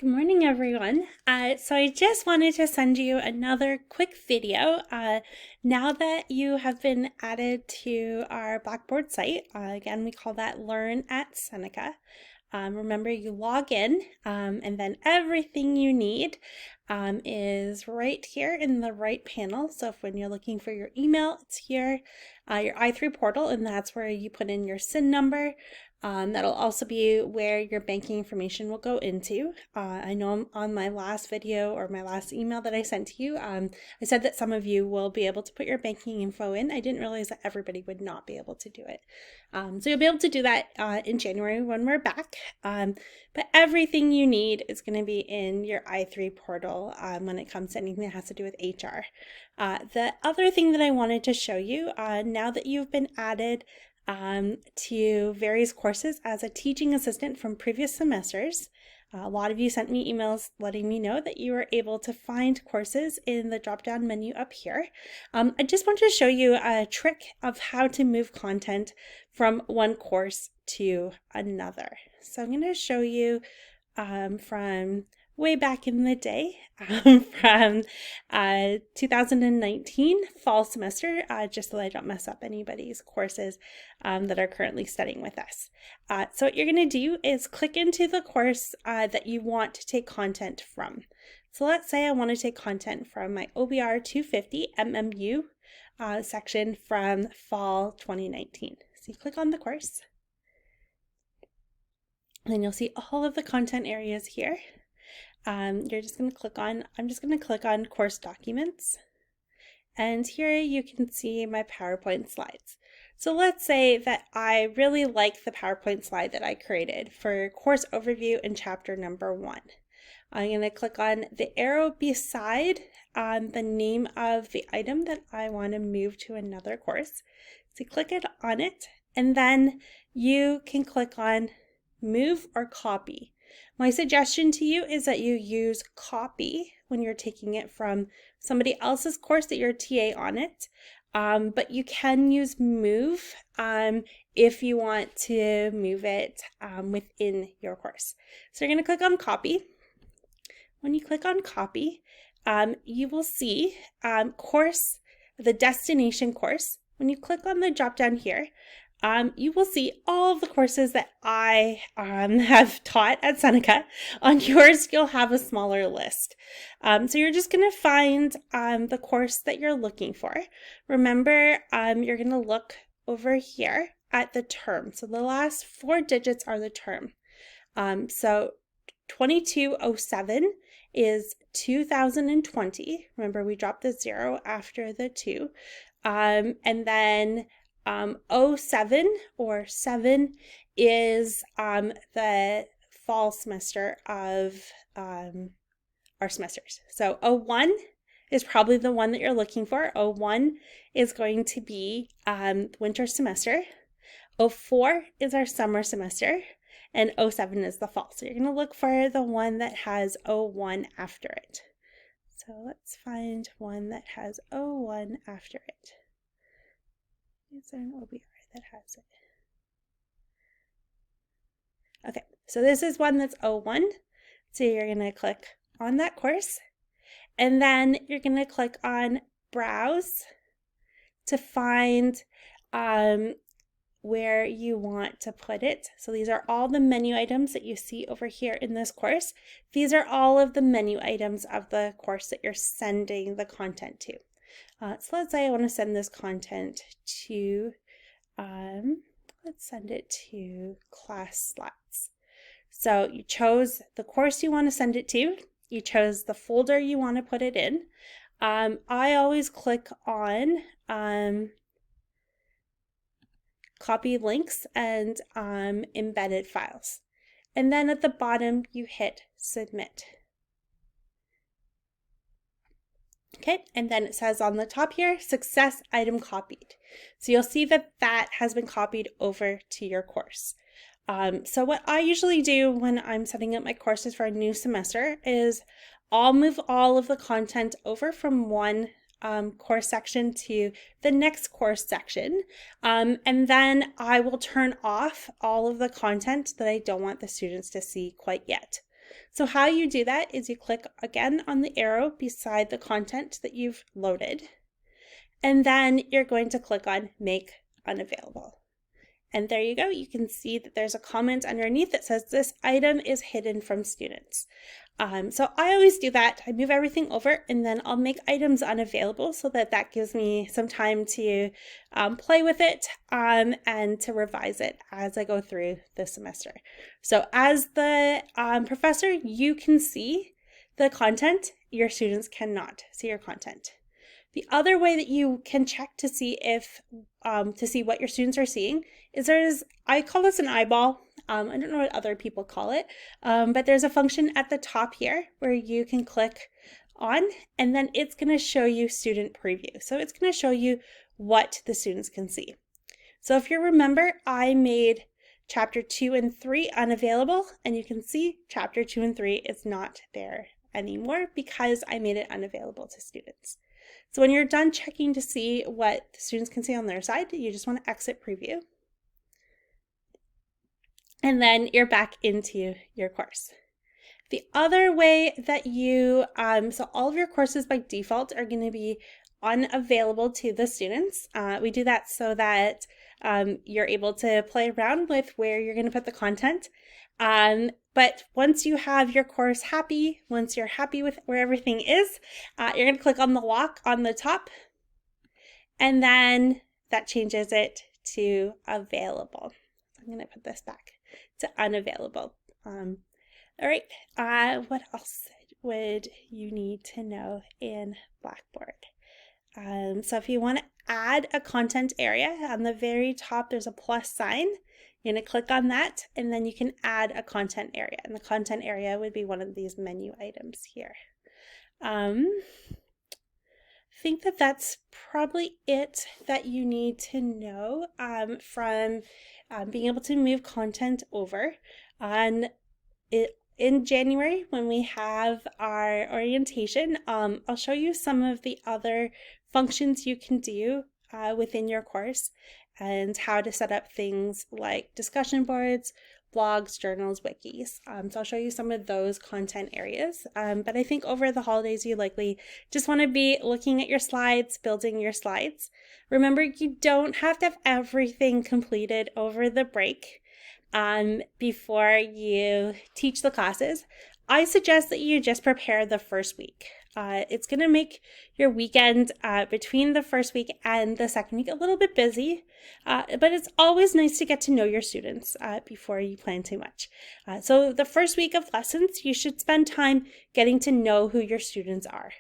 Good morning, everyone. So I just wanted to send you another quick video. Now that you have been added to our Blackboard site, again, we call that Learn at Seneca. Remember, you log in and then everything you need is right here in the right panel. So if when you're looking for your email, it's here, your i3 portal, and that's where you put in your SIN number. That'll also be where your banking information will go into. I know on my last video or my last email that I sent to you, I said that some of you will be able to put your banking info in. I didn't realize that everybody would not be able to do it. So you'll be able to do that in January when we're back. But everything you need is going to be in your i3 portal when it comes to anything that has to do with HR. The other thing that I wanted to show you, now that you've been added to various courses as a teaching assistant from previous semesters. A lot of you sent me emails letting me know that you were able to find courses in the drop-down menu up here. I just wanted to show you a trick of how to move content from one course to another. So I'm going to show you from way back in the day, from 2019 fall semester, just so I don't mess up anybody's courses that are currently studying with us. So what you're going to do is click into the course that you want to take content from. So let's say I want to take content from my OBR 250 MMU section from fall 2019. So you click on the course, and then you'll see all of the content areas here. You're just going to click on, I'm just going to click on course documents, and here you can see my PowerPoint slides. So let's say that I really like the PowerPoint slide that I created for course overview in chapter number 1. I'm going to click on the arrow beside the name of the item that I want to move to another course. So click it on it, and then you can click on move or copy. My suggestion to you is that you use copy when you're taking it from somebody else's course that you're a TA on it, but you can use move if you want to move it within your course. So you're going to click on copy. When you click on copy, you will see course, the destination course. When you click on the drop down here, you will see all of the courses that I have taught at Seneca. On yours, you'll have a smaller list. So you're just going to find the course that you're looking for. Remember, you're going to look over here at the term. So the last 4 digits are the term. So 2207 is 2020. Remember, we dropped the 0 after the 2. And then 07 or 7 is the fall semester of our semesters. So 01 is probably the one that you're looking for. 01 is going to be winter semester. 04 is our summer semester, and 07 is the fall. So you're going to look for the one that has 01 after it. So let's find one that has 01 after it. Is there an OBR that has it? Okay, so this is one that's 01. So you're going to click on that course, and then you're going to click on Browse to find where you want to put it. So these are all the menu items that you see over here in this course. These are all of the menu items of the course that you're sending the content to. So let's say I want to send this content to, let's send it to class slides. So you chose the course you want to send it to. You chose the folder you want to put it in. I always click on copy links and embedded files. And then at the bottom, you hit submit. Okay, and then it says on the top here, success item copied. So you'll see that that has been copied over to your course. So what I usually do when I'm setting up my courses for a new semester is I'll move all of the content over from one course section to the next course section, and then I will turn off all of the content that I don't want the students to see quite yet. So how you do that is you click again on the arrow beside the content that you've loaded, and then you're going to click on Make Unavailable. And there you go. You can see that there's a comment underneath that says this item is hidden from students. So I always do that. I move everything over and then I'll make items unavailable so that gives me some time to play with it and to revise it as I go through the semester. So as the professor, you can see the content. Your students cannot see your content. The other way that you can check to see what your students are seeing is I call this an eyeball. I don't know what other people call it, but there's a function at the top here where you can click on, and then it's going to show you student preview. So it's going to show you what the students can see. So if you remember, I made chapter 2 and 3 unavailable, and you can see chapter 2 and 3 is not there anymore because I made it unavailable to students. So when you're done checking to see what the students can see on their side, you just want to exit preview. And then you're back into your course. The other way that so all of your courses by default are going to be unavailable to the students. We do that so that you're able to play around with where you're going to put the content. But once you have your course happy, once you're happy with where everything is, you're going to click on the lock on the top, and then that changes it to available. I'm going to put this back to unavailable. All right, what else would you need to know in Blackboard? So if you want to add a content area, on the very top there's a plus sign. You're going to click on that, and then you can add a content area. And the content area would be one of these menu items here. I think that's probably it that you need to know from being able to move content over. In January, when we have our orientation, I'll show you some of the other functions you can do within your course, and how to set up things like discussion boards, blogs, journals, wikis. So I'll show you some of those content areas. But I think over the holidays, you likely just want to be looking at your slides, building your slides. Remember, you don't have to have everything completed over the break before you teach the classes. I suggest that you just prepare the first week. It's going to make your weekend between the first week and the second week a little bit busy, but it's always nice to get to know your students before you plan too much. So the first week of lessons, you should spend time getting to know who your students are.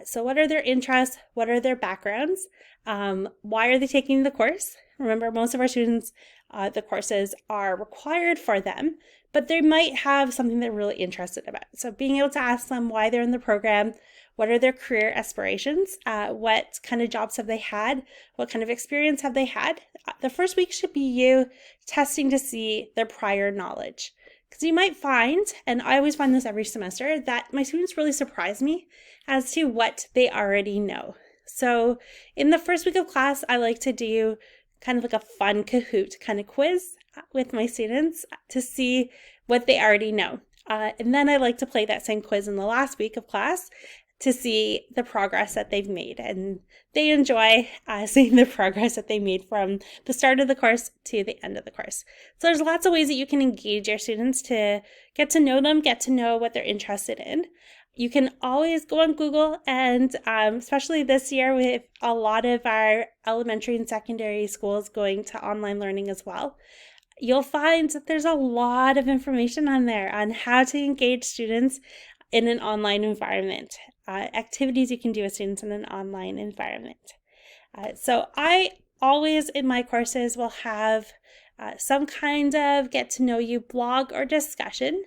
So what are their interests? What are their backgrounds? Why are they taking the course? Remember, most of our students, the courses are required for them, but they might have something they're really interested about. So being able to ask them why they're in the program, what are their career aspirations, what kind of jobs have they had, what kind of experience have they had. The first week should be you testing to see their prior knowledge. Because you might find, and I always find this every semester, that my students really surprise me as to what they already know. So in the first week of class, I like to do kind of like a fun Kahoot kind of quiz with my students to see what they already know. And then I like to play that same quiz in the last week of class to see the progress that they've made. And they enjoy seeing the progress that they made from the start of the course to the end of the course. So there's lots of ways that you can engage your students to get to know them, get to know what they're interested in. You can always go on Google, and especially this year with a lot of our elementary and secondary schools going to online learning as well, you'll find that there's a lot of information on there on how to engage students in an online environment, activities you can do with students in an online environment. So I always in my courses will have some kind of get to know you blog or discussion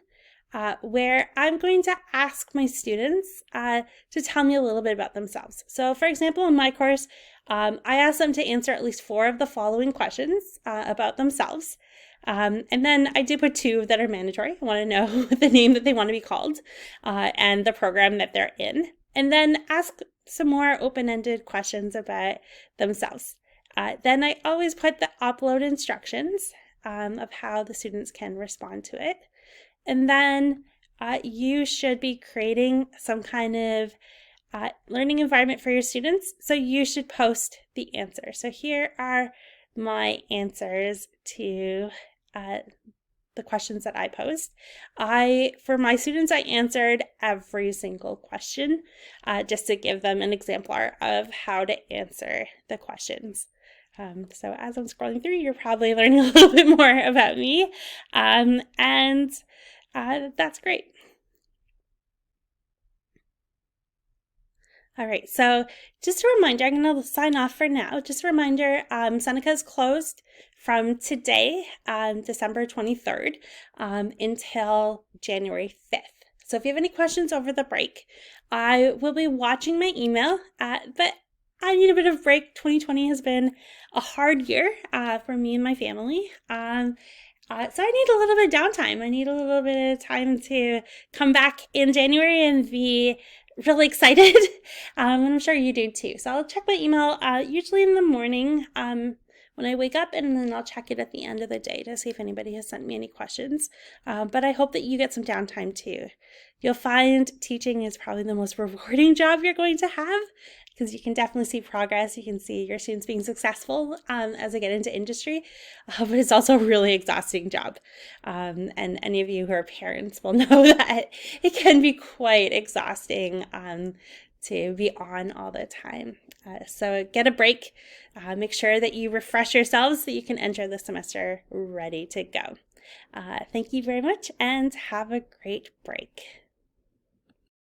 where I'm going to ask my students to tell me a little bit about themselves. So for example, in my course, I ask them to answer at least 4 of the following questions about themselves. And then I do put 2 that are mandatory. I want to know the name that they want to be called and the program that they're in. And then ask some more open-ended questions about themselves. Then I always put the upload instructions of how the students can respond to it. And then you should be creating some kind of learning environment for your students. So you should post the answer. So here are my answers to the questions that I posed. For my students, I answered every single question just to give them an exemplar of how to answer the questions. So as I'm scrolling through, you're probably learning a little bit more about me, and that's great. All right, so just a reminder, I'm going to sign off for now. Just a reminder, Seneca is closed from today, December 23rd, until January 5th. So if you have any questions over the break, I will be watching my email, but I need a bit of break. 2020 has been a hard year for me and my family. So I need a little bit of downtime. I need a little bit of time to come back in January and be really excited. And I'm sure you do too. So I'll check my email usually in the morning when I wake up, and then I'll check it at the end of the day to see if anybody has sent me any questions. But I hope that you get some downtime too. You'll find teaching is probably the most rewarding job you're going to have, because you can definitely see progress. You can see your students being successful as they get into industry, but it's also a really exhausting job. And any of you who are parents will know that it can be quite exhausting to be on all the time. So get a break. Make sure that you refresh yourselves so that you can enter the semester ready to go. Thank you very much, and have a great break.